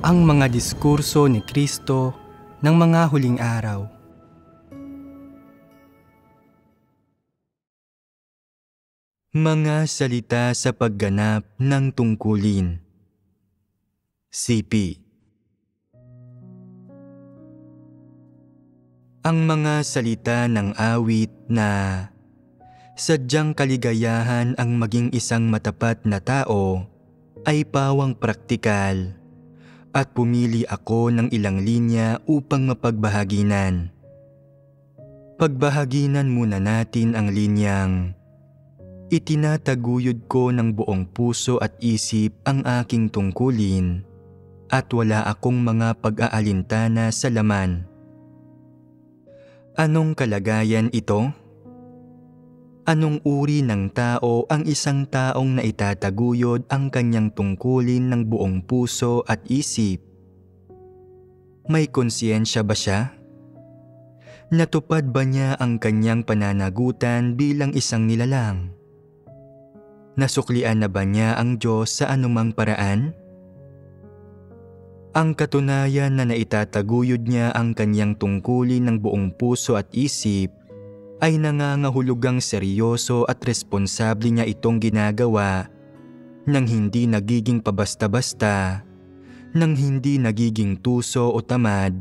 Ang mga diskurso ni Kristo ng mga huling araw. Mga salita sa pagganap ng tungkulin. CP. Ang mga salita ng awit na sadyang kaligayahan ang maging isang matapat na tao ay pawang praktikal, at pumili ako ng ilang linya upang mapagbahaginan. Pagbahaginan muna natin ang linyang itinataguyod ko ng buong puso at isip ang aking tungkulin at wala akong mga pag-aalintana sa laman. Anong kalagayan ito? Anong uri ng tao ang isang taong naitataguyod ang kanyang tungkulin ng buong puso at isip? May konsyensya ba siya? Natupad ba niya ang kanyang pananagutan bilang isang nilalang? Nasuklian na ba niya ang Diyos sa anumang paraan? Ang katunayan na naitataguyod niya ang kanyang tungkulin ng buong puso at isip ay nangangahulugang seryoso at responsable niya itong ginagawa nang hindi nagiging pabasta-basta, nang hindi nagiging tuso o tamad,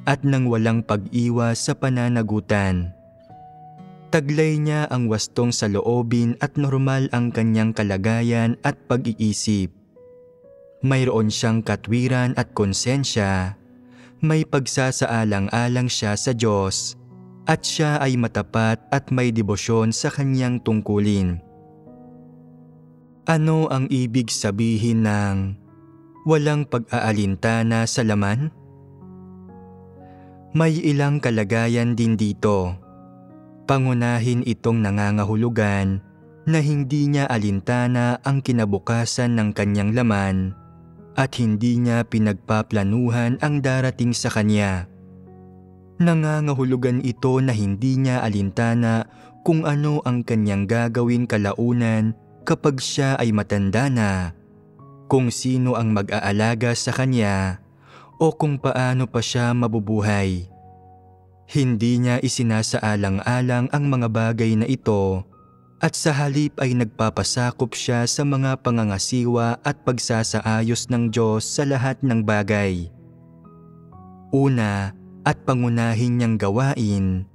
at nang walang pag-iwas sa pananagutan. Taglay niya ang wastong sa loobin at normal ang kanyang kalagayan at pag-iisip. Mayroon siyang katwiran at konsensya, may pagsasaalang-alang siya sa Diyos, at siya ay matapat at may debosyon sa kanyang tungkulin. Ano ang ibig sabihin ng walang pag-aalintana sa laman? May ilang kalagayan din dito. Pangunahin itong nangangahulugan na hindi niya alintana ang kinabukasan ng kanyang laman at hindi niya pinagpaplanuhan ang darating sa kanya. Nangangahulugan ito na hindi niya alintana kung ano ang kanyang gagawin kalaunan kapag siya ay matanda na, kung sino ang mag-aalaga sa kanya, o kung paano pa siya mabubuhay. Hindi niya isinasaalang-alang ang mga bagay na ito at sa halip ay nagpapasakop siya sa mga pangangasiwa at pagsasaayos ng Diyos sa lahat ng bagay. Una at pangunahin niyang gawain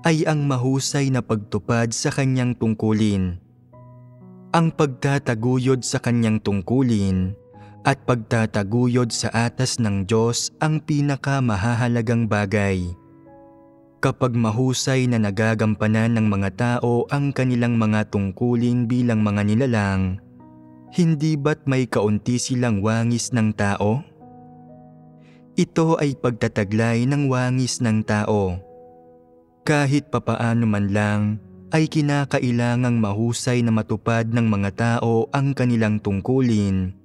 ay ang mahusay na pagtupad sa kanyang tungkulin. Ang pagtataguyod sa kanyang tungkulin at pagtataguyod sa atas ng Diyos ang pinakamahahalagang bagay. Kapag mahusay na nagagampanan ng mga tao ang kanilang mga tungkulin bilang mga nilalang, hindi ba't may kaunti silang wangis ng tao? Ito ay pagtataglay ng wangis ng tao. Kahit papaano man lang ay kinakailangang mahusay na matupad ng mga tao ang kanilang tungkulin,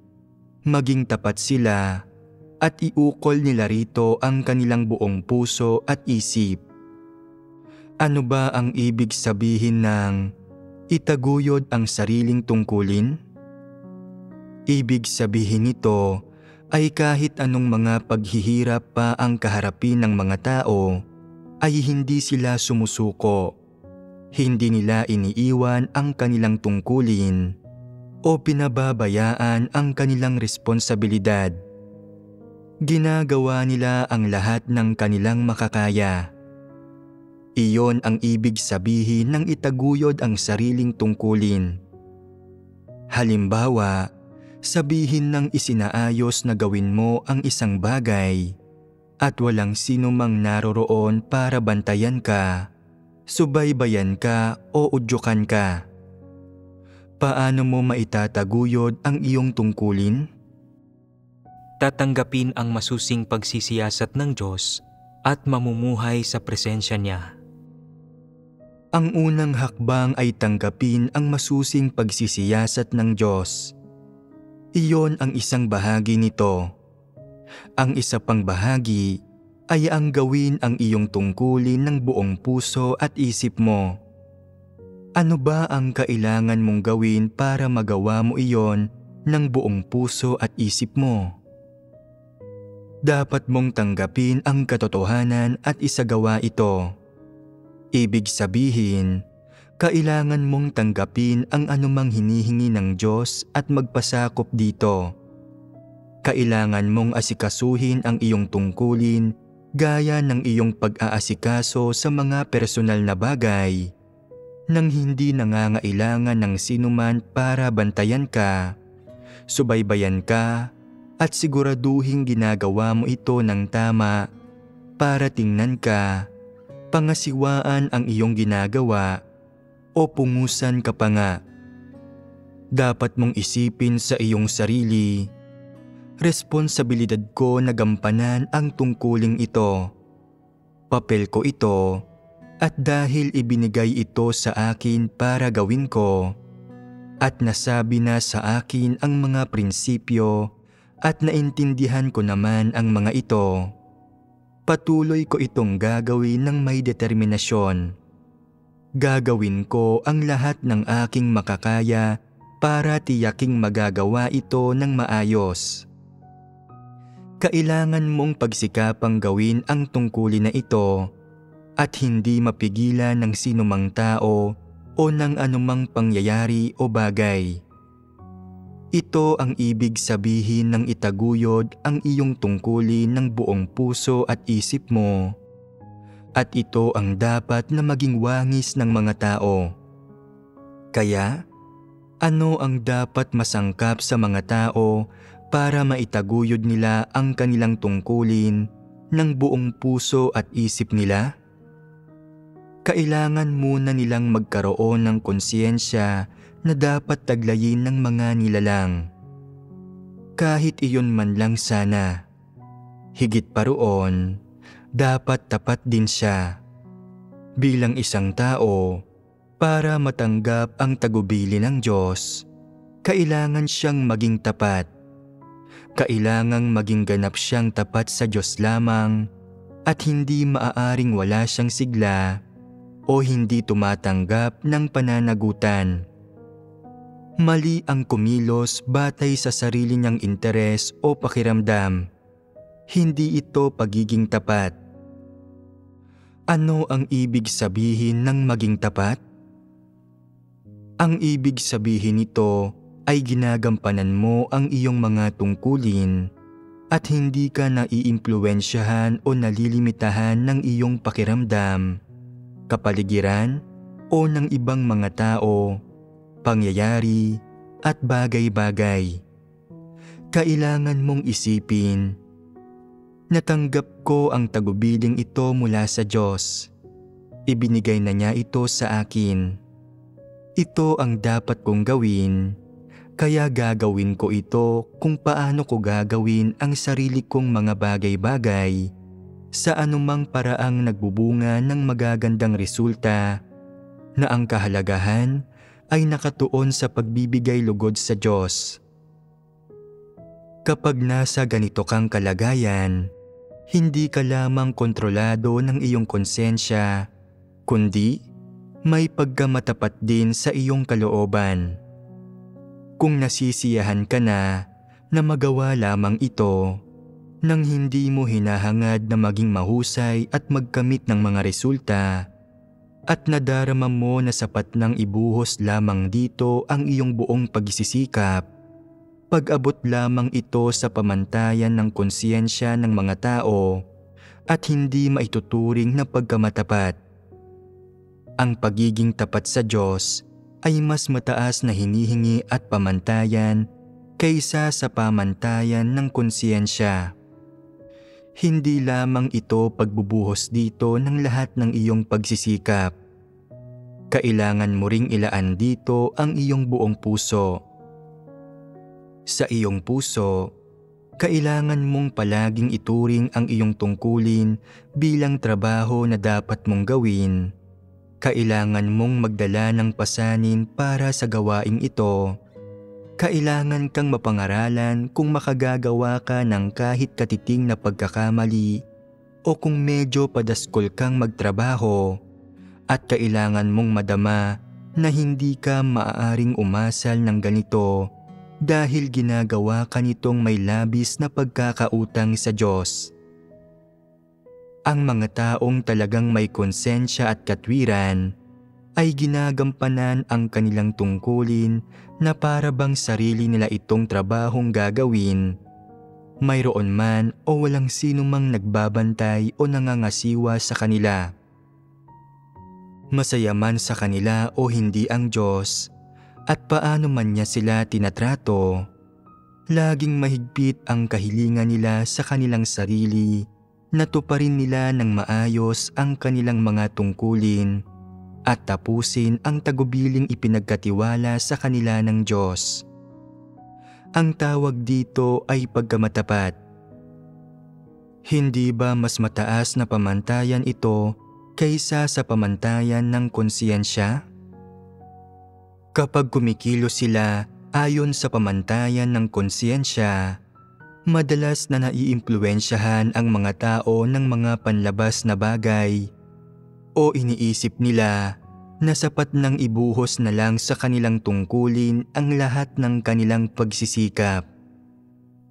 maging tapat sila at iukol nila rito ang kanilang buong puso at isip. Ano ba ang ibig sabihin ng itaguyod ang sariling tungkulin? Ibig sabihin nito ay kahit anong mga paghihirap pa ang kaharapin ng mga tao, ay hindi sila sumusuko. Hindi nila iniiwan ang kanilang tungkulin o pinababayaan ang kanilang responsibilidad. Ginagawa nila ang lahat ng kanilang makakaya. Iyon ang ibig sabihin ng itaguyod ang sariling tungkulin. Halimbawa, sabihin ng isinaayos na gawin mo ang isang bagay at walang sino mang naroroon para bantayan ka, subaybayan ka o udyukan ka. Paano mo maitataguyod ang iyong tungkulin? Tatanggapin ang masusing pagsisiyasat ng Diyos at mamumuhay sa presensya niya. Ang unang hakbang ay tanggapin ang masusing pagsisiyasat ng Diyos. Iyon ang isang bahagi nito. Ang isa pang bahagi ay ang gawin ang iyong tungkulin ng buong puso at isip mo. Ano ba ang kailangan mong gawin para magawa mo iyon ng buong puso at isip mo? dapat mong tanggapin ang katotohanan at isagawa ito. Ibig sabihin, kailangan mong tanggapin ang anumang hinihingi ng Diyos at magpasakop dito. Kailangan mong asikasuhin ang iyong tungkulin gaya ng iyong pag-aasikaso sa mga personal na bagay nang hindi nangangailangan ng sinuman para bantayan ka, subaybayan ka, at siguraduhing ginagawa mo ito ng tama para tingnan ka, pangasiwaan ang iyong ginagawa, o pungusan ka pa nga. Dapat mong isipin sa iyong sarili, responsibilidad ko na gampanan ang tungkuling ito. Papel ko ito at dahil ibinigay ito sa akin para gawin ko at nasabi na sa akin ang mga prinsipyo at naintindihan ko naman ang mga ito, patuloy ko itong gagawin ng may determinasyon. Gagawin ko ang lahat ng aking makakaya para tiyaking magagawa ito ng maayos. Kailangan mong pagsikapang gawin ang tungkulin na ito at hindi mapigilan ng sinumang tao o ng anumang pangyayari o bagay. Ito ang ibig sabihin ng itaguyod ang iyong tungkulin ng buong puso at isip mo. At ito ang dapat na maging wangis ng mga tao. Kaya, ano ang dapat masangkap sa mga tao para maitaguyod nila ang kanilang tungkulin ng buong puso at isip nila? Kailangan muna nilang magkaroon ng konsensya na dapat taglayin ng mga nilalang. Kahit iyon man lang sana. Higit pa roon, dapat tapat din siya. Bilang isang tao, para matanggap ang tagubili ng Diyos, kailangan siyang maging tapat. Kailangang maging ganap siyang tapat sa Diyos lamang at hindi maaaring wala siyang sigla o hindi tumatanggap ng pananagutan. Mali ang kumilos batay sa sarili niyang interes o pakiramdam. Hindi ito pagiging tapat. Ano ang ibig sabihin ng maging tapat? Ang ibig sabihin nito ay ginagampanan mo ang iyong mga tungkulin at hindi ka naiimpluwensyahan o nalilimitahan ng iyong pakiramdam, kapaligiran o ng ibang mga tao, pangyayari at bagay-bagay. Kailangan mong isipin, natanggap ko ang tagubiling ito mula sa Diyos. Ibinigay na niya ito sa akin. Ito ang dapat kong gawin, kaya gagawin ko ito kung paano ko gagawin ang sarili kong mga bagay-bagay sa anumang paraang nagbubunga ng magagandang resulta na ang kahalagahan ay nakatuon sa pagbibigay lugod sa Diyos. Kapag nasa ganito kang kalagayan, hindi ka lamang kontrolado ng iyong konsensya, kundi may pagkamatapat din sa iyong kalooban. Kung nasisiyahan ka na magawa lamang ito, nang hindi mo hinahangad na maging mahusay at magkamit ng mga resulta, at nadarama mo na sapat nang ibuhos lamang dito ang iyong buong pagsisikap, pag-abot lamang ito sa pamantayan ng konsyensya ng mga tao at hindi maituturing na pagkamatapat. Ang pagiging tapat sa Diyos ay mas mataas na hinihingi at pamantayan kaysa sa pamantayan ng konsyensya. Hindi lamang ito pagbubuhos dito ng lahat ng iyong pagsisikap. Kailangan mo ring ilaan dito ang iyong buong puso. Sa iyong puso, kailangan mong palaging ituring ang iyong tungkulin bilang trabaho na dapat mong gawin. Kailangan mong magdala ng pasanin para sa gawaing ito. Kailangan kang mapangaralan kung makagagawa ka ng kahit katiting na pagkakamali o kung medyo padaskol kang magtrabaho, at kailangan mong madama na hindi ka maaaring umasal ng ganito dahil ginagawa ka nitong may labis na pagkakautang sa Diyos. Ang mga taong talagang may konsensya at katwiran ay ginagampanan ang kanilang tungkulin na para bang sarili nila itong trabahong gagawin, mayroon man o walang sino mang nagbabantay o nangangasiwa sa kanila. Masaya man sa kanila o hindi ang Diyos, at paano man niya sila tinatrato, laging mahigpit ang kahilingan nila sa kanilang sarili na tuparin nila ng maayos ang kanilang mga tungkulin at tapusin ang tagubiling ipinagkatiwala sa kanila ng Diyos. Ang tawag dito ay pagkamatapat. Hindi ba mas mataas na pamantayan ito kaysa sa pamantayan ng konsiyensya? Kapag kumikilos sila ayon sa pamantayan ng konsiyensya, madalas na naiimpluwensyahan ang mga tao ng mga panlabas na bagay o iniisip nila na sapat nang ibuhos na lang sa kanilang tungkulin ang lahat ng kanilang pagsisikap.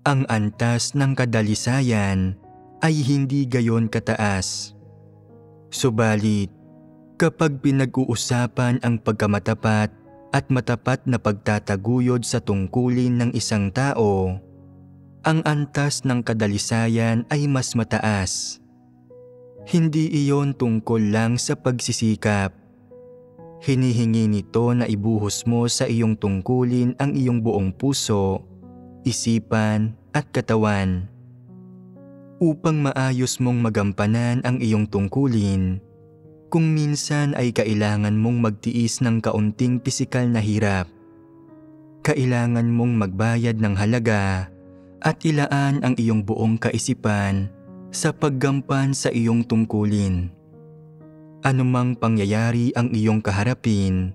Ang antas ng kadalisayan ay hindi gayon kataas. Subalit, kapag pinag-uusapan ang pagkamatapat at matapat na pagtataguyod sa tungkulin ng isang tao, ang antas ng kadalisayan ay mas mataas. Hindi iyon tungkol lang sa pagsisikap. Hinihingi nito na ibuhos mo sa iyong tungkulin ang iyong buong puso, isipan at katawan. Upang maayos mong magampanan ang iyong tungkulin, kung minsan ay kailangan mong magtiis ng kaunting pisikal na hirap. Kailangan mong magbayad ng halaga at ilaan ang iyong buong kaisipan sa paggampan sa iyong tungkulin. Anumang pangyayari ang iyong kaharapin,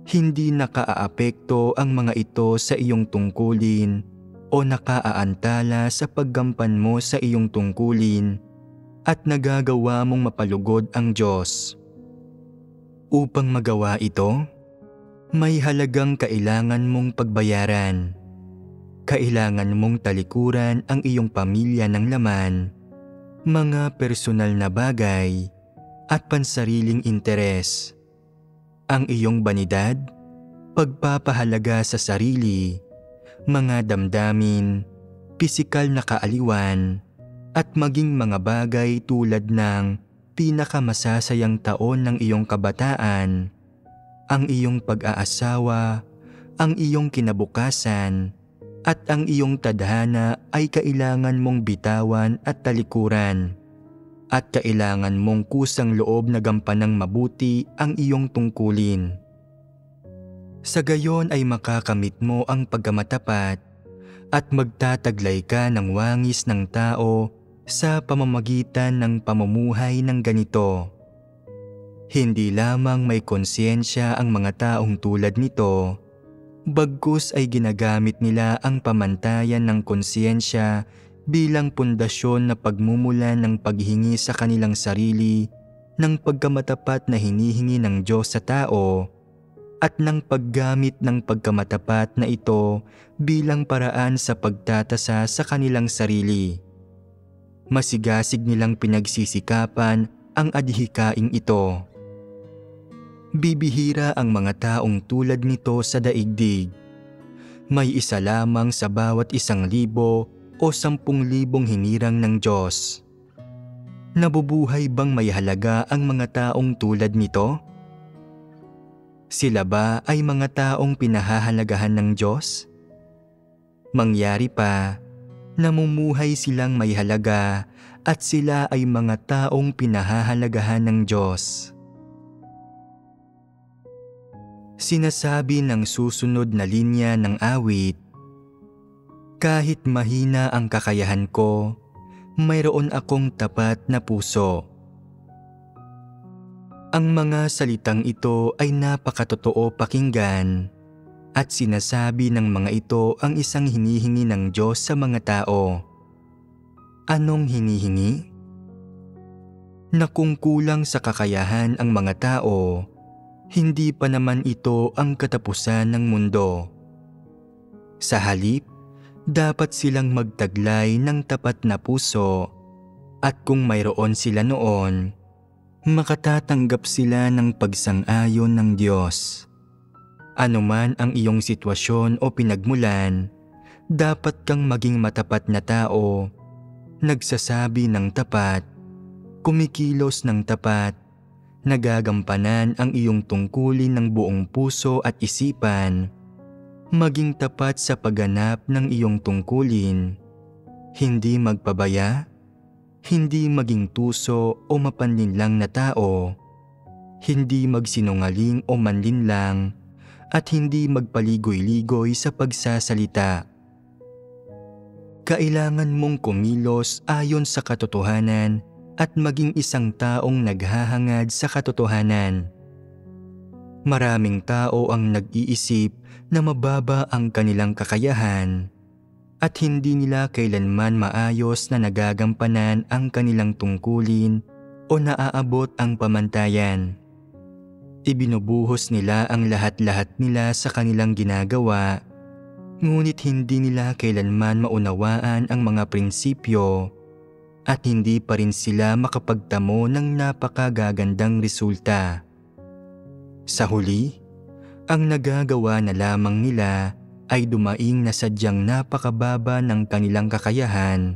hindi nakaaapekto ang mga ito sa iyong tungkulin o nakaaantala sa paggampan mo sa iyong tungkulin at nagagawa mong mapalugod ang Diyos. Upang magawa ito, may halagang kailangan mong pagbayaran. Kailangan mong talikuran ang iyong pamilya ng laman, mga personal na bagay, at pansariling interes. Ang iyong banidad, pagpapahalaga sa sarili, mga damdamin, pisikal na kaaliwan, at maging mga bagay tulad ng pinakamasasayang taon ng iyong kabataan, ang iyong pag-aasawa, ang iyong kinabukasan, at ang iyong tadhana ay kailangan mong bitawan at talikuran. At kailangan mong kusang loob na gampanang mabuti ang iyong tungkulin. Sa gayon ay makakamit mo ang pagkamatapat at magtataglay ka ng wangis ng tao sa pamamagitan ng pamumuhay ng ganito. Hindi lamang may konsiyensya ang mga taong tulad nito, bagkus ay ginagamit nila ang pamantayan ng konsiyensya bilang pundasyon na pagmumulan ng paghingi sa kanilang sarili ng pagkamatapat na hinihingi ng Diyos sa tao at ng paggamit ng pagkamatapat na ito bilang paraan sa pagtatasa sa kanilang sarili. Masigasig nilang pinagsisikapan ang adhikaing ito. Bibihira ang mga taong tulad nito sa daigdig. May isa lamang sa bawat 1,000 o 10,000 hinirang ng Diyos. Nabubuhay bang may halaga ang mga taong tulad nito? Sila ba ay mga taong pinahahalagahan ng Diyos? Mangyari pa, namumuhay silang may halaga at sila ay mga taong pinahahalagahan ng Diyos. Sinasabi ng susunod na linya ng awit, kahit mahina ang kakayahan ko, mayroon akong tapat na puso. Ang mga salitang ito ay napakatotoo pakinggan at sinasabi ng mga ito ang isang hinihingi ng Diyos sa mga tao. Anong hinihingi? Na kung kulang sa kakayahan ang mga tao, hindi pa naman ito ang katapusan ng mundo. Sa halip, dapat silang magtaglay ng tapat na puso at kung mayroon sila noon, makatatanggap sila ng pagsang-ayon ng Diyos. Anuman ang iyong sitwasyon o pinagmulan, dapat kang maging matapat na tao, nagsasabi ng tapat, kumikilos ng tapat, nagagampanan ang iyong tungkulin ng buong puso at isipan, maging tapat sa pagganap ng iyong tungkulin, hindi magpabaya, hindi maging tuso o mapanlinlang na tao, hindi magsinungaling o manlinlang, at hindi magpaligoy-ligoy sa pagsasalita. Kailangan mong kumilos ayon sa katotohanan at maging isang taong naghahangad sa katotohanan. Maraming tao ang nag-iisip na mababa ang kanilang kakayahan at hindi nila kailanman maayos na nagagampanan ang kanilang tungkulin o naaabot ang pamantayan. Ibinubuhos nila ang lahat-lahat nila sa kanilang ginagawa, ngunit hindi nila kailanman maunawaan ang mga prinsipyo at hindi pa rin sila makapagtamo ng napakagagandang resulta. Sa huli, ang nagagawa na lamang nila ay dumaing na sadyang napakababa ng kanilang kakayahan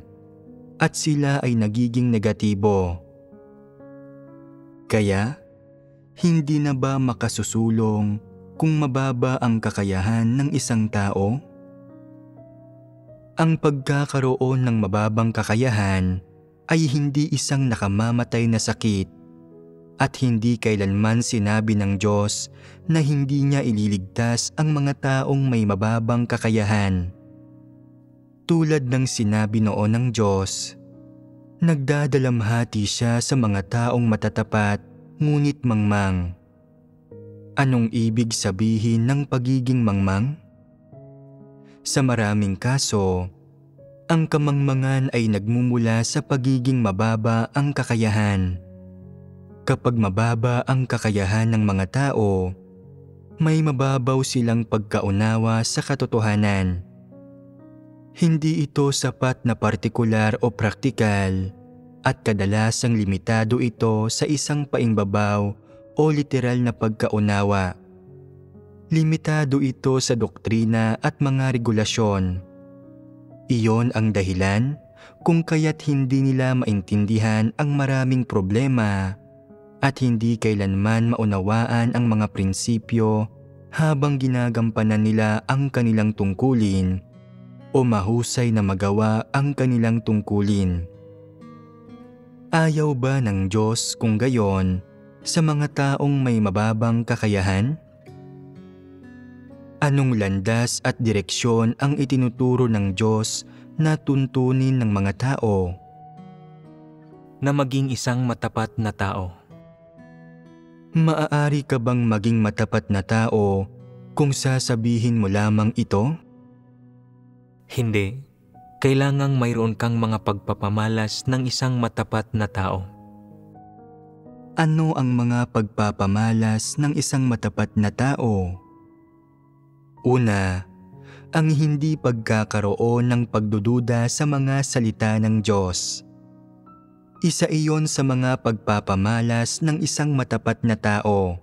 at sila ay nagiging negatibo. Kaya, hindi na ba makasusulong kung mababa ang kakayahan ng isang tao? Ang pagkakaroon ng mababang kakayahan ay hindi isang nakamamatay na sakit at hindi kailanman sinabi ng Diyos na hindi niya ililigtas ang mga taong may mababang kakayahan. Tulad ng sinabi noon ng Diyos, nagdadalamhati siya sa mga taong matatapat ngunit mangmang. Anong ibig sabihin ng pagiging mangmang? Sa maraming kaso, ang kamangmangan ay nagmumula sa pagiging mababa ang kakayahan. Kapag mababa ang kakayahan ng mga tao, may mababaw silang pagkaunawa sa katotohanan. Hindi ito sapat na partikular o praktikal at kadalasang limitado ito sa isang paingbabaw o literal na pagkaunawa. Limitado ito sa doktrina at mga regulasyon. Iyon ang dahilan kung kaya't hindi nila maintindihan ang maraming problema at hindi kailanman maunawaan ang mga prinsipyo habang ginagampanan nila ang kanilang tungkulin o mahusay na magawa ang kanilang tungkulin. Ayaw ba ng Diyos kung gayon sa mga taong may mababang kakayahan? Anong landas at direksyon ang itinuturo ng Diyos na tuntunin ng mga tao? Na maging isang matapat na tao. Maaari ka bang maging matapat na tao kung sasabihin mo lamang ito? Hindi. Kailangang mayroon kang mga pagpapamalas ng isang matapat na tao. Ano ang mga pagpapamalas ng isang matapat na tao? Una, ang hindi pagkakaroon ng pagdududa sa mga salita ng Diyos. Isa iyon sa mga pagpapamalas ng isang matapat na tao.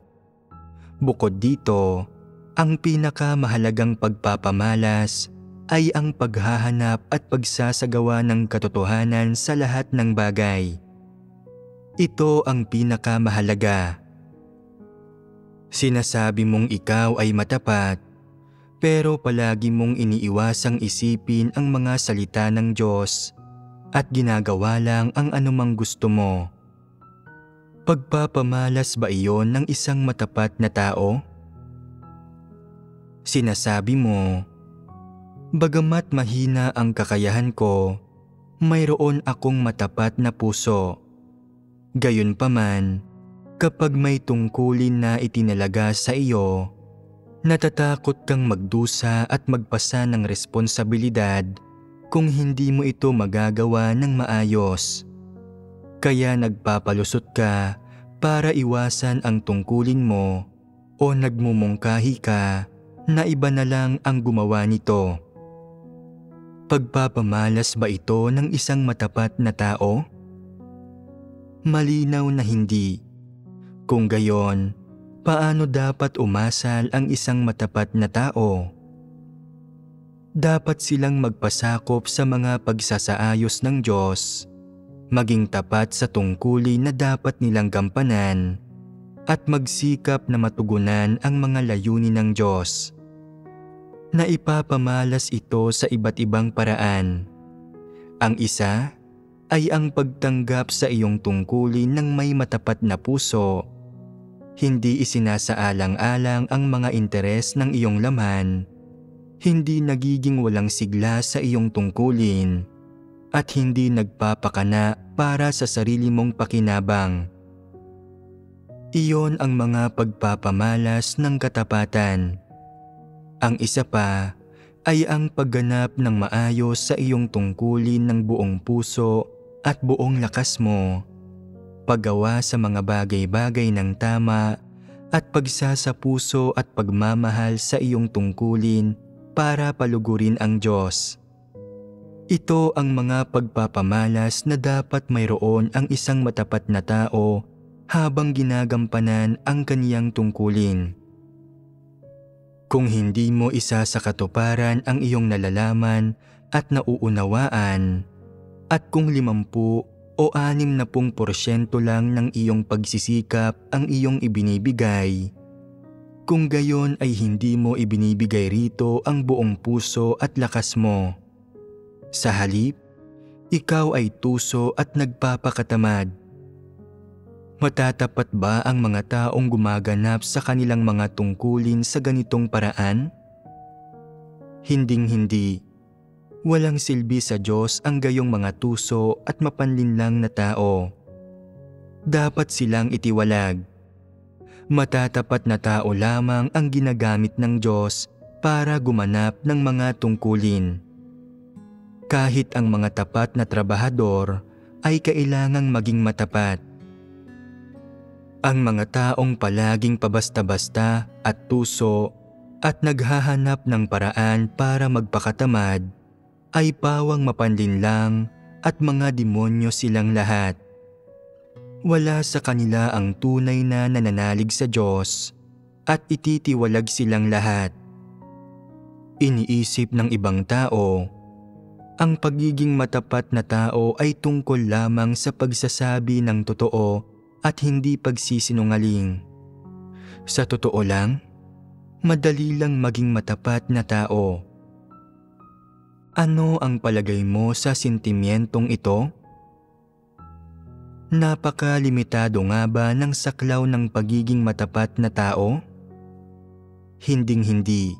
Bukod dito, ang pinakamahalagang pagpapamalas ay ang paghahanap at pagsasagawa ng katotohanan sa lahat ng bagay. Ito ang pinakamahalaga. Sinasabi mong ikaw ay matapat, pero palagi mong iniiwasang isipin ang mga salita ng Diyos at ginagawa lang ang anumang gusto mo. Pagpapamalas ba iyon ng isang matapat na tao? Sinasabi mo, bagamat mahina ang kakayahan ko, mayroon akong matapat na puso. Gayunpaman, kapag may tungkulin na itinalaga sa iyo, natatakot kang magdusa at magpasa ng responsibilidad kung hindi mo ito magagawa ng maayos. Kaya nagpapalusot ka para iwasan ang tungkulin mo o nagmumungkahi ka na iba na lang ang gumawa nito. Pagpapamalas ba ito ng isang matapat na tao? Malinaw na hindi. Kung gayon, paano dapat umasal ang isang matapat na tao? Dapat silang magpasakop sa mga pagsasaayos ng Diyos, maging tapat sa tungkulin na dapat nilang gampanan, at magsikap na matugunan ang mga layunin ng Diyos. Na ipapamalas ito sa iba't ibang paraan. Ang isa ay ang pagtanggap sa iyong tungkulin ng may matapat na puso. Hindi isinasaalang-alang ang mga interes ng iyong laman, hindi nagiging walang sigla sa iyong tungkulin, at hindi nagpapakana para sa sarili mong pakinabang. Iyon ang mga pagpapamalas ng katapatan. Ang isa pa ay ang pagganap ng maayos sa iyong tungkulin ng buong puso at buong lakas mo, paggawa sa mga bagay-bagay ng tama at pagsasapuso at pagmamahal sa iyong tungkulin para palugurin ang Diyos. Ito ang mga pagpapamalas na dapat mayroon ang isang matapat na tao habang ginagampanan ang kaniyang tungkulin. Kung hindi mo isa sa katuparan ang iyong nalalaman at nauunawaan, at kung 50 o 60% lang ng iyong pagsisikap ang iyong ibinibigay, kung gayon ay hindi mo ibinibigay rito ang buong puso at lakas mo. Sa halip, ikaw ay tuso at nagpapakatamad. Matatapat ba ang mga taong gumaganap sa kanilang mga tungkulin sa ganitong paraan? Hinding-hindi. Walang silbi sa Diyos ang gayong mga tuso at mapanlinlang na tao. Dapat silang itiwalag. Matatapat na tao lamang ang ginagamit ng Diyos para gumanap ng mga tungkulin. Kahit ang mga tapat na trabahador ay kailangang maging matapat. Ang mga taong palaging pabasta-basta at tuso at naghahanap ng paraan para magpakatamad ay pawang mapanlinlang at mga demonyo silang lahat. Wala sa kanila ang tunay na nananalig sa Diyos at ititiwalag silang lahat. Iniisip ng ibang tao, ang pagiging matapat na tao ay tungkol lamang sa pagsasabi ng totoo at hindi pagsisinungaling. Sa totoo lang, madali lang maging matapat na tao. Ano ang palagay mo sa sentimientong ito? Napakalimitado nga ba ng saklaw ng pagiging matapat na tao? Hinding-hindi.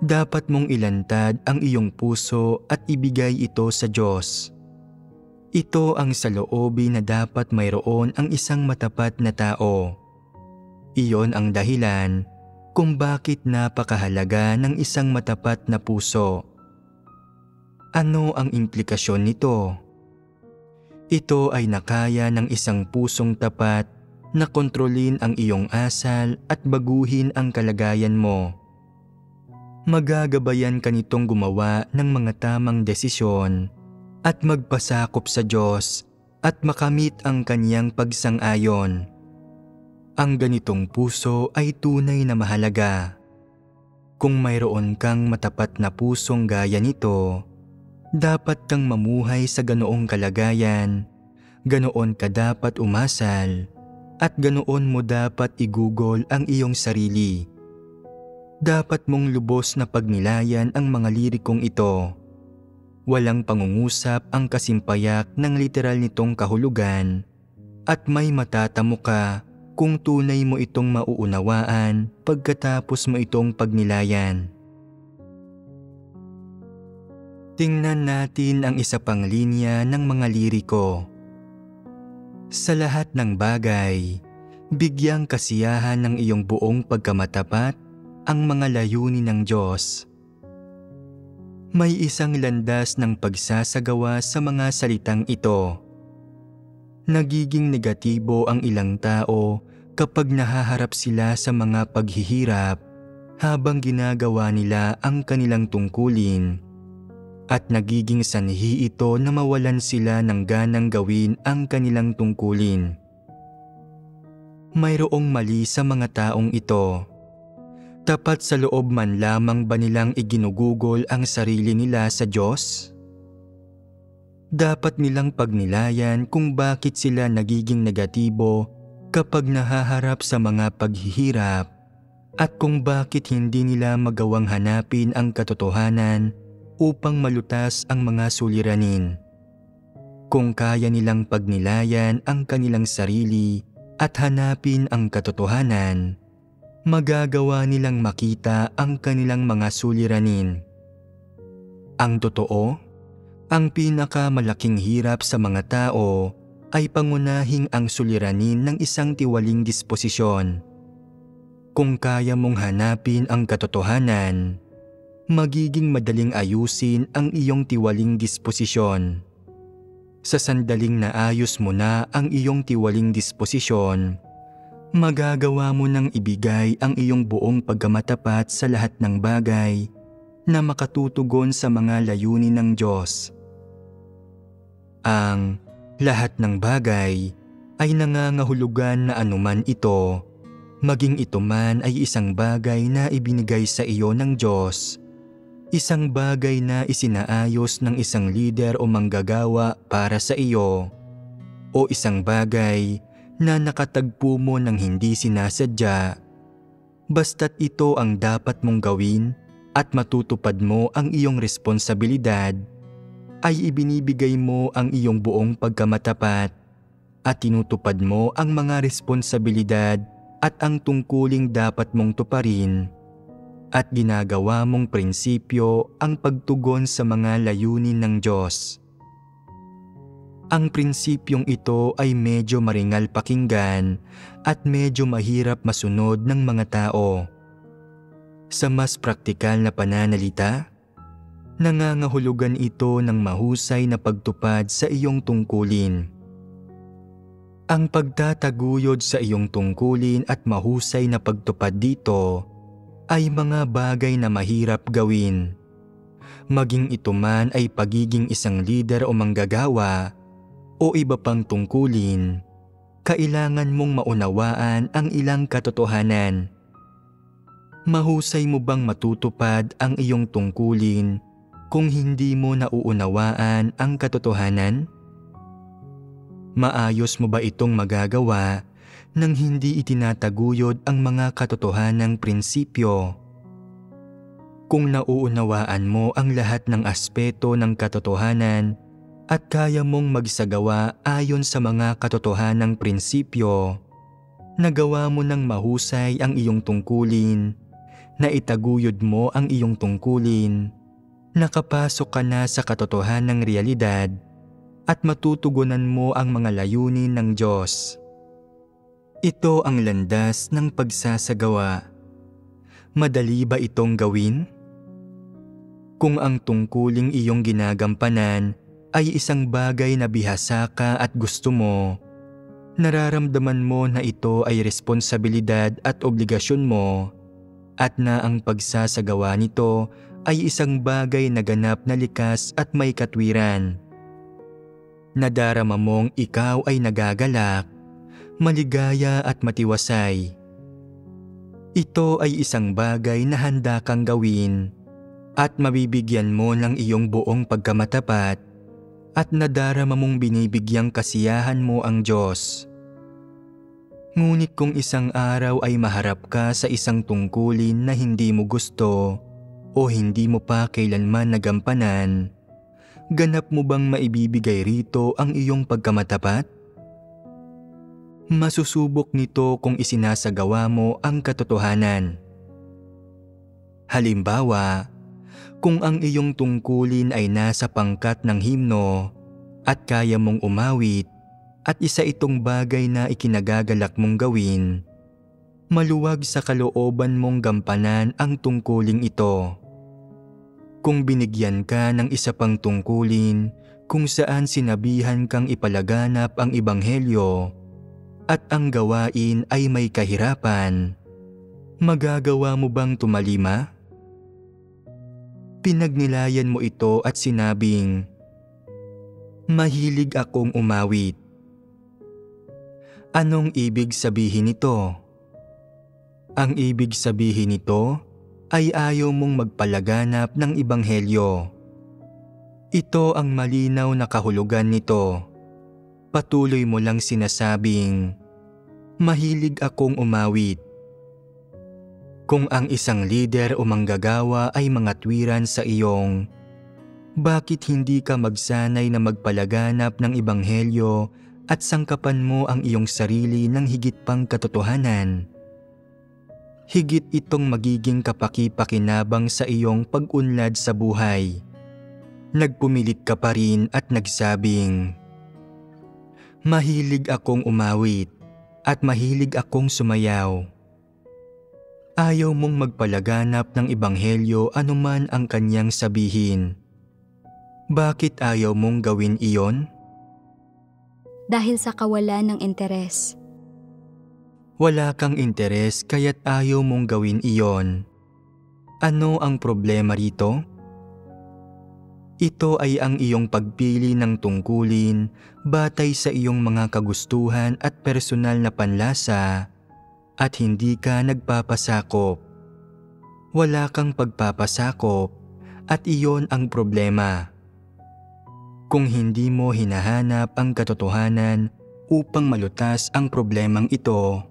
Dapat mong ilantad ang iyong puso at ibigay ito sa Diyos. Ito ang saloobin na dapat mayroon ang isang matapat na tao. Iyon ang dahilan kung bakit napakahalaga ng isang matapat na puso. Ano ang implikasyon nito? Ito ay nakaya ng isang pusong tapat na kontrolin ang iyong asal at baguhin ang kalagayan mo. Magagabayan ka nitong gumawa ng mga tamang desisyon at magpasakop sa Diyos at makamit ang kaniyang pagsang-ayon. Ang ganitong puso ay tunay na mahalaga. Kung mayroon kang matapat na pusong gaya nito, dapat kang mamuhay sa ganoong kalagayan, ganoon ka dapat umasal, at ganoon mo dapat igugol ang iyong sarili. Dapat mong lubos na pagnilayan ang mga lirikong ito. Walang pangungusap ang kasimpayak ng literal nitong kahulugan at may matatamo ka kung tunay mo itong mauunawaan pagkatapos mo itong pagnilayan. Tingnan natin ang isa pang linya ng mga liriko. Sa lahat ng bagay, bigyang kasiyahan ng iyong buong pagkamatapat ang mga layunin ng Diyos. May isang landas ng pagsasagawa sa mga salitang ito. Nagiging negatibo ang ilang tao kapag nahaharap sila sa mga paghihirap habang ginagawa nila ang kanilang tungkulin. at nagiging sanhi ito na mawalan sila ng ganang gawin ang kanilang tungkulin. Mayroong mali sa mga taong ito. Tapat sa loob man lamang ba nilang iginugugol ang sarili nila sa Diyos? Dapat nilang pagnilayan kung bakit sila nagiging negatibo kapag nahaharap sa mga paghihirap at kung bakit hindi nila magawang hanapin ang katotohanan upang malutas ang mga suliranin. Kung kaya nilang pagnilayan ang kanilang sarili at hanapin ang katotohanan, magagawa nilang makita ang kanilang mga suliranin. Ang totoo, ang pinakamalaking hirap sa mga tao ay pangunahing ang suliranin ng isang tiwaling disposisyon. Kung kaya mong hanapin ang katotohanan, magiging madaling ayusin ang iyong tiwaling disposisyon. Sa sandaling naayos mo na ang iyong tiwaling disposisyon, magagawa mo nang ibigay ang iyong buong pagkamatapat sa lahat ng bagay na makatutugon sa mga layunin ng Diyos. Ang lahat ng bagay ay nangangahulugan na anuman ito, maging ito man ay isang bagay na ibinigay sa iyo ng Diyos, isang bagay na isinaayos ng isang lider o manggagawa para sa iyo, o isang bagay na nakatagpo mo ng hindi sinasadya, basta't ito ang dapat mong gawin at matutupad mo ang iyong responsibilidad, ay ibinibigay mo ang iyong buong pagkamatapat at tinutupad mo ang mga responsibilidad at ang tungkuling dapat mong tuparin, at ginagawa mong prinsipyo ang pagtugon sa mga layunin ng Diyos. Ang prinsipyong ito ay medyo maringal pakinggan at medyo mahirap masunod ng mga tao. Sa mas praktikal na pananalita, nangangahulugan ito ng mahusay na pagtupad sa iyong tungkulin. Ang pagtataguyod sa iyong tungkulin at mahusay na pagtupad dito ay mga bagay na mahirap gawin. Maging ito man ay pagiging isang lider o manggagawa o iba pang tungkulin, kailangan mong maunawaan ang ilang katotohanan. Mahusay mo bang matutupad ang iyong tungkulin kung hindi mo nauunawaan ang katotohanan? Maayos mo ba itong magagawa nang hindi itinataguyod ang mga katotohanang prinsipyo? Kung nauunawaan mo ang lahat ng aspeto ng katotohanan at kaya mong magsagawa ayon sa mga katotohanang prinsipyo, nagawa mo ng mahusay ang iyong tungkulin, naitaguyod mo ang iyong tungkulin, nakapasok ka na sa katotohanang realidad, at matutugunan mo ang mga layunin ng Diyos. Ito ang landas ng pagsasagawa. Madali ba itong gawin? Kung ang tungkuling iyong ginagampanan ay isang bagay na bihasa ka at gusto mo, nararamdaman mo na ito ay responsibilidad at obligasyon mo, at na ang pagsasagawa nito ay isang bagay na ganap na likas at may katwiran. Nadarama mong ikaw ay nagagalak, maligaya at matiwasay. Ito ay isang bagay na handa kang gawin at mabibigyan mo ng iyong buong pagkamatapat at nadarama mong binibigyang kasiyahan mo ang Diyos. Ngunit kung isang araw ay maharap ka sa isang tungkulin na hindi mo gusto o hindi mo pa kailanman nagampanan, ganap mo bang maibibigay rito ang iyong pagkamatapat? Masusubok nito kung isinasagawa mo ang katotohanan. Halimbawa, kung ang iyong tungkulin ay nasa pangkat ng himno at kaya mong umawit at isa itong bagay na ikinagagalak mong gawin, maluwag sa kalooban mong gampanan ang tungkuling ito. Kung binigyan ka ng isa pang tungkulin kung saan sinabihan kang ipalaganap ang ebanghelyo at ang gawain ay may kahirapan, magagawa mo bang tumalima? Pinagnilayan mo ito at sinabing, "Mahilig akong umawit." Anong ibig sabihin nito? Ang ibig sabihin nito ay ayaw mong magpalaganap ng ebanghelyo. Ito ang malinaw na kahulugan nito. Patuloy mo lang sinasabing, "Mahilig akong umawit." Kung ang isang lider o manggagawa ay mga tuwiran sa iyong, bakit hindi ka magsanay na magpalaganap ng ebanghelyo at sangkapan mo ang iyong sarili ng higit pang katotohanan? Higit itong magiging kapaki-pakinabang sa iyong pag-unlad sa buhay. Nagpumilit ka pa rin at nagsabing, "Mahilig akong umawit at mahilig akong sumayaw." Ayaw mong magpalaganap ng ebanghelyo anuman ang kanyang sabihin. Bakit ayaw mong gawin iyon? Dahil sa kawalan ng interes. Wala kang interes kaya't ayaw mong gawin iyon. Ano ang problema rito? Ito ay ang iyong pagpili ng tungkulin batay sa iyong mga kagustuhan at personal na panlasa at hindi ka nagpapasakop. Wala kang pagpapasakop at iyon ang problema. Kung hindi mo hinahanap ang katotohanan upang malutas ang problemang ito,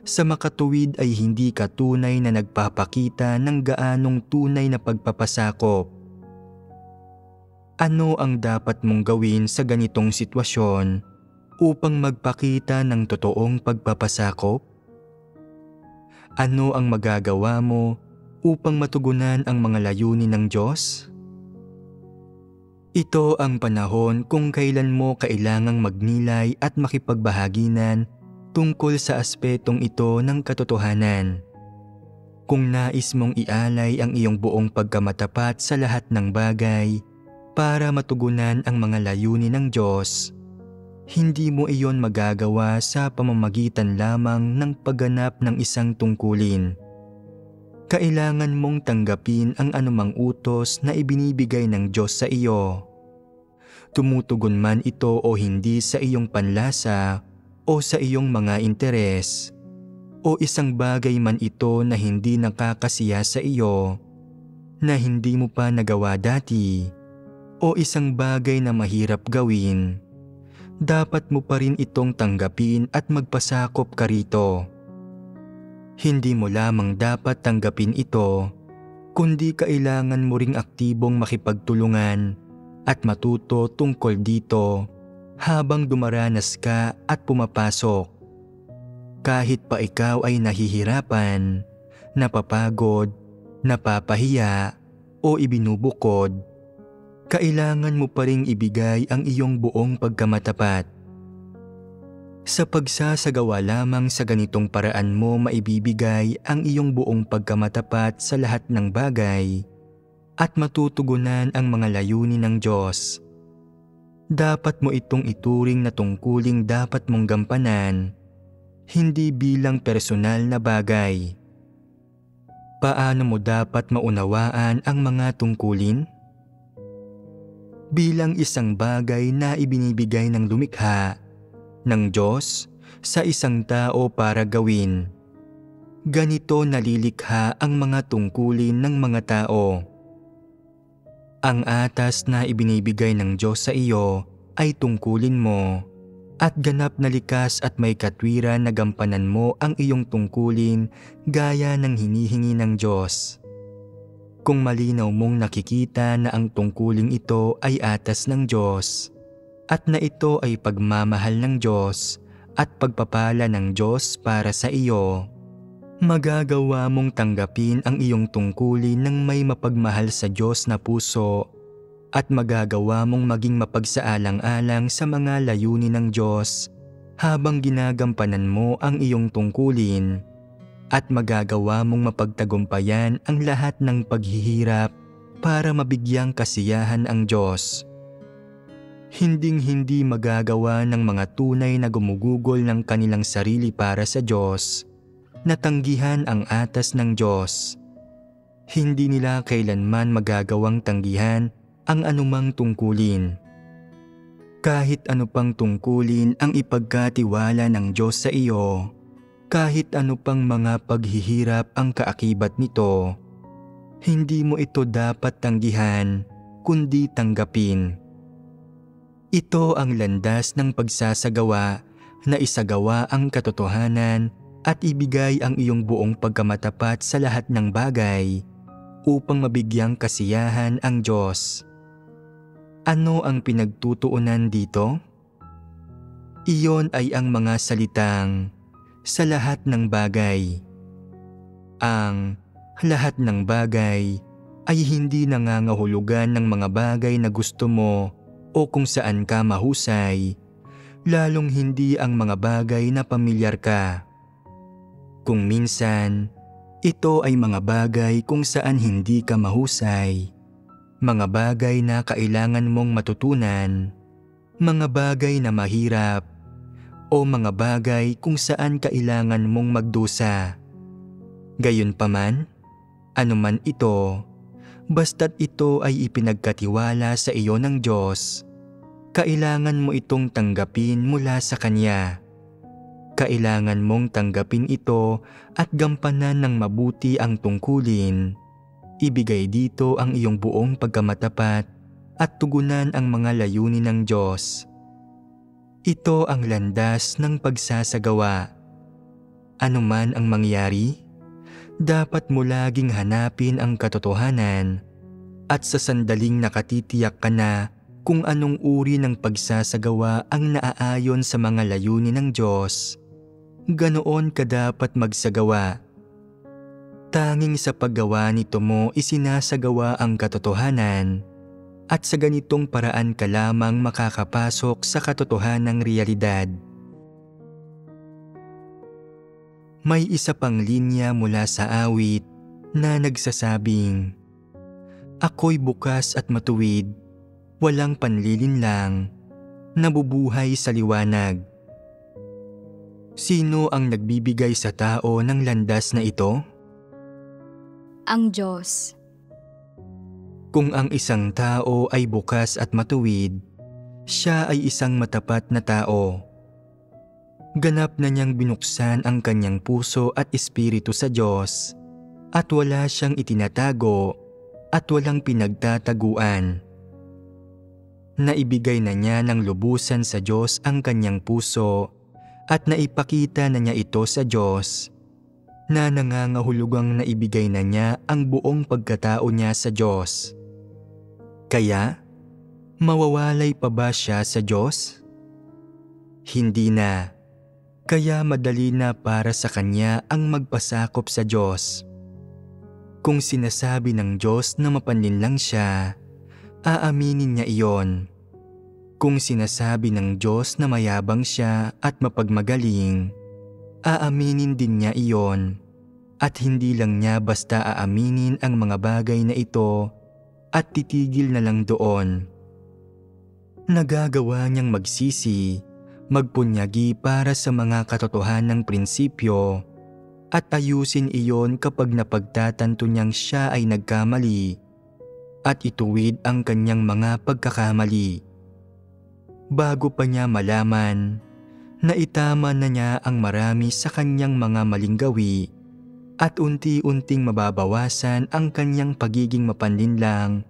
sa makatuwid ay hindi ka tunay na nagpapakita ng gaanong tunay na pagpapasakop. Ano ang dapat mong gawin sa ganitong sitwasyon upang magpakita ng totoong pagpapasakop? Ano ang magagawa mo upang matugunan ang mga layunin ng Diyos? Ito ang panahon kung kailan mo kailangang magnilay at makipagbahaginan tungkol sa aspetong ito ng katotohanan. Kung nais mong ialay ang iyong buong pagkamatapat sa lahat ng bagay para matugunan ang mga layunin ng Diyos, hindi mo iyon magagawa sa pamamagitan lamang ng pagganap ng isang tungkulin. Kailangan mong tanggapin ang anumang utos na ibinibigay ng Diyos sa iyo. Tumutugon man ito o hindi sa iyong panlasa o sa iyong mga interes, o isang bagay man ito na hindi nakakasiya sa iyo, na hindi mo pa nagawa dati, o isang bagay na mahirap gawin, dapat mo pa rin itong tanggapin at magpasakop ka rito. Hindi mo lamang dapat tanggapin ito, kundi kailangan mo ring aktibong makipagtulungan at matuto tungkol dito habang dumaranas ka at pumapasok. Kahit pa ikaw ay nahihirapan, napapagod, napapahiya o ibinubukod, kailangan mo pa ring ibigay ang iyong buong pagkamatapat. Sa pagsasagawa lamang sa ganitong paraan mo maibibigay ang iyong buong pagkamatapat sa lahat ng bagay at matutugunan ang mga layunin ng Diyos. Dapat mo itong ituring na tungkuling dapat mong gampanan, hindi bilang personal na bagay. Paano mo dapat maunawaan ang mga tungkulin? Bilang isang bagay na ibinibigay ng lumikha ng Diyos sa isang tao para gawin. Ganito nalilikha ang mga tungkulin ng mga tao. Ang atas na ibinibigay ng Diyos sa iyo ay tungkulin mo at ganap na likas at may katwiran na gampanan mo ang iyong tungkulin gaya ng hinihingi ng Diyos. Kung malinaw mong nakikita na ang tungkuling ito ay atas ng Diyos at na ito ay pagmamahal ng Diyos at pagpapala ng Diyos para sa iyo, magagawa mong tanggapin ang iyong tungkulin ng may mapagmahal sa Diyos na puso at magagawa mong maging mapagsaalang-alang sa mga layunin ng Diyos habang ginagampanan mo ang iyong tungkulin at magagawa mong mapagtagumpayan ang lahat ng paghihirap para mabigyang kasiyahan ang Diyos. Hinding-hindi magagawa ng mga tunay na gumugugol ng kanilang sarili para sa Diyos, natanggihan ang atas ng Diyos. Hindi nila kailanman magagawang tanggihan ang anumang tungkulin. Kahit ano pang tungkulin ang ipagkatiwala ng Diyos sa iyo, kahit ano pang mga paghihirap ang kaakibat nito, hindi mo ito dapat tanggihan kundi tanggapin. Ito ang landas ng pagsasagawa na isagawa ang katotohanan at ibigay ang iyong buong pagkamatapat sa lahat ng bagay upang mabigyang kasiyahan ang Diyos. Ano ang pinagtutuunan dito? Iyon ay ang mga salitang sa lahat ng bagay. Ang lahat ng bagay ay hindi nangangahulugan ng mga bagay na gusto mo o kung saan ka mahusay, lalong hindi ang mga bagay na pamilyar ka. Kung minsan, ito ay mga bagay kung saan hindi ka mahusay, mga bagay na kailangan mong matutunan, mga bagay na mahirap, o mga bagay kung saan kailangan mong magdusa. Gayunpaman, anuman ito, basta't ito ay ipinagkatiwala sa iyo ng Diyos, kailangan mo itong tanggapin mula sa Kanya. Kailangan mong tanggapin ito at gampanan ng mabuti ang tungkulin. Ibigay dito ang iyong buong pagkamatapat at tugunan ang mga layunin ng Diyos. Ito ang landas ng pagsasagawa. Ano man ang mangyari, dapat mo laging hanapin ang katotohanan at sa sandaling nakatitiyak ka na kung anong uri ng pagsasagawa ang naaayon sa mga layunin ng Diyos, ganoon ka dapat magsagawa. Tanging sa paggawa nito mo isinasagawa ang katotohanan at sa ganitong paraan ka lamang makakapasok sa katotohanang realidad. May isa pang linya mula sa awit na nagsasabing, "Ako'y bukas at matuwid, walang panlilinlang, nabubuhay sa liwanag." Sino ang nagbibigay sa tao ng landas na ito? Ang Diyos. Kung ang isang tao ay bukas at matuwid, siya ay isang matapat na tao. Ganap na niyang binuksan ang kanyang puso at espiritu sa Diyos at wala siyang itinatago at walang pinagtataguan. Naibigay na niya ng lubusan sa Diyos ang kanyang puso at naipakita na niya ito sa Diyos na nangangahulugang naibigay na niya ang buong pagkatao niya sa Diyos. Kaya, mawawalay pa ba siya sa Diyos? Hindi na. Kaya madali na para sa kanya ang magpasakop sa Diyos. Kung sinasabi ng Diyos na mapanlinlang siya, aaminin niya iyon. Kung sinasabi ng Diyos na mayabang siya at mapagmagaling, aaminin din niya iyon. At hindi lang niya basta aaminin ang mga bagay na ito at titigil na lang doon. Nagagawa niyang magsisi, magpunyagi para sa mga katotohanang prinsipyo at ayusin iyon kapag napagtatanto niyang siya ay nagkamali at ituwid ang kanyang mga pagkakamali. Bago pa niya malaman na itama na niya ang marami sa kanyang mga maling gawi at unti-unting mababawasan ang kanyang pagiging mapanlinlang,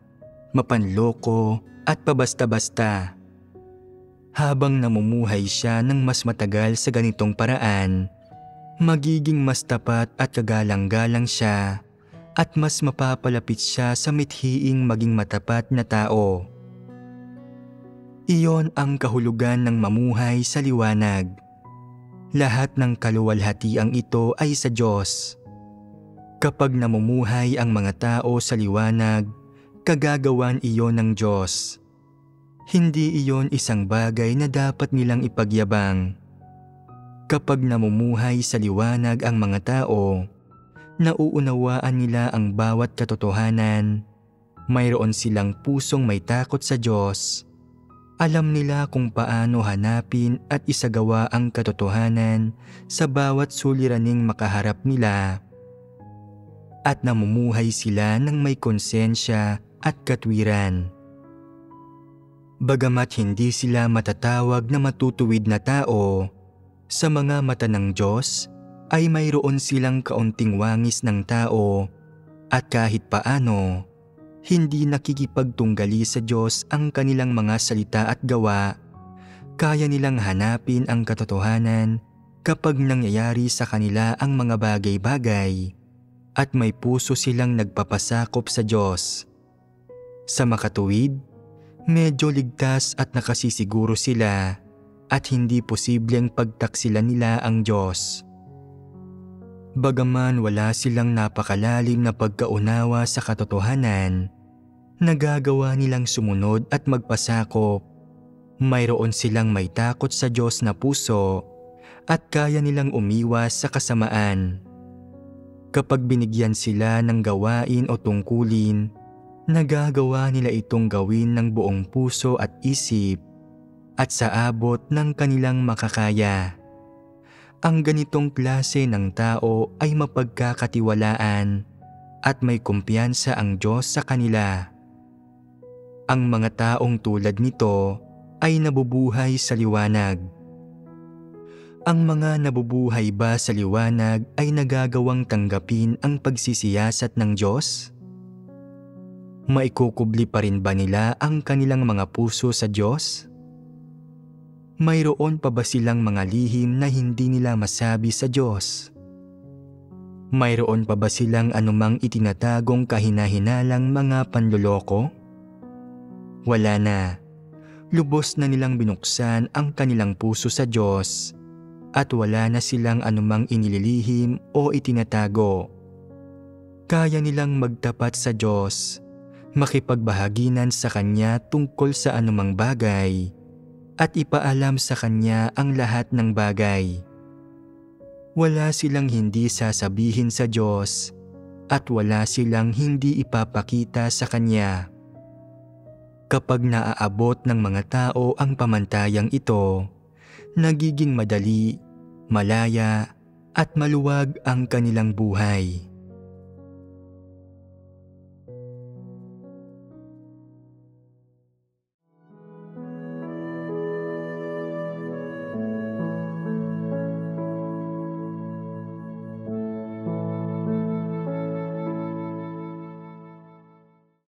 mapanloko at pabasta-basta. Habang namumuhay siya ng mas matagal sa ganitong paraan, magiging mas tapat at kagalang-galang siya at mas mapapalapit siya sa mithiing maging matapat na tao. Iyon ang kahulugan ng mamuhay sa liwanag. Lahat ng kaluwalhatiang ito ay sa Diyos. Kapag namumuhay ang mga tao sa liwanag, kagagawan iyon ng Diyos. Hindi iyon isang bagay na dapat nilang ipagyabang. Kapag namumuhay sa liwanag ang mga tao, nauunawaan nila ang bawat katotohanan. Mayroon silang pusong may takot sa Diyos. Alam nila kung paano hanapin at isagawa ang katotohanan sa bawat suliraning makaharap nila. at namumuhay sila ng may konsensya at katwiran. Bagamat hindi sila matatawag na matutuwid na tao, sa mga mata ng Diyos ay mayroon silang kaunting wangis ng tao at kahit paano, hindi nakikipagtunggali sa Diyos ang kanilang mga salita at gawa, kaya nilang hanapin ang katotohanan kapag nangyayari sa kanila ang mga bagay-bagay at may puso silang nagpapasakop sa Diyos. Sa makatuwid, medyo ligtas at nakasisiguro sila at hindi posibleng pagtaksilan nila ang Diyos. Bagaman wala silang napakalalim na pagkaunawa sa katotohanan, nagagawa nilang sumunod at magpasakop. Mayroon silang may takot sa Diyos na puso at kaya nilang umiwas sa kasamaan. Kapag binigyan sila ng gawain o tungkulin, nagagawa nila itong gawin ng buong puso at isip at sa abot ng kanilang makakaya. Ang ganitong klase ng tao ay mapagkakatiwalaan at may kumpiyansa ang Diyos sa kanila. Ang mga taong tulad nito ay nabubuhay sa liwanag. Ang mga nabubuhay ba sa liwanag ay nagagawang tanggapin ang pagsisiyasat ng Diyos? Maikukubli pa rin ba nila ang kanilang mga puso sa Diyos? Mayroon pa ba silang mga lihim na hindi nila masabi sa Diyos? Mayroon pa ba silang anumang itinatagong kahinahinalang mga panloloko? Wala na. Lubos na nilang binuksan ang kanilang puso sa Diyos at wala na silang anumang inililihim o itinatago. Kaya nilang magtapat sa Diyos, makipagbahaginan sa Kanya tungkol sa anumang bagay, at ipaalam sa Kanya ang lahat ng bagay. Wala silang hindi sasabihin sa Diyos at wala silang hindi ipapakita sa Kanya. Kapag naaabot ng mga tao ang pamantayang ito, nagiging madali, malaya at maluwag ang kanilang buhay.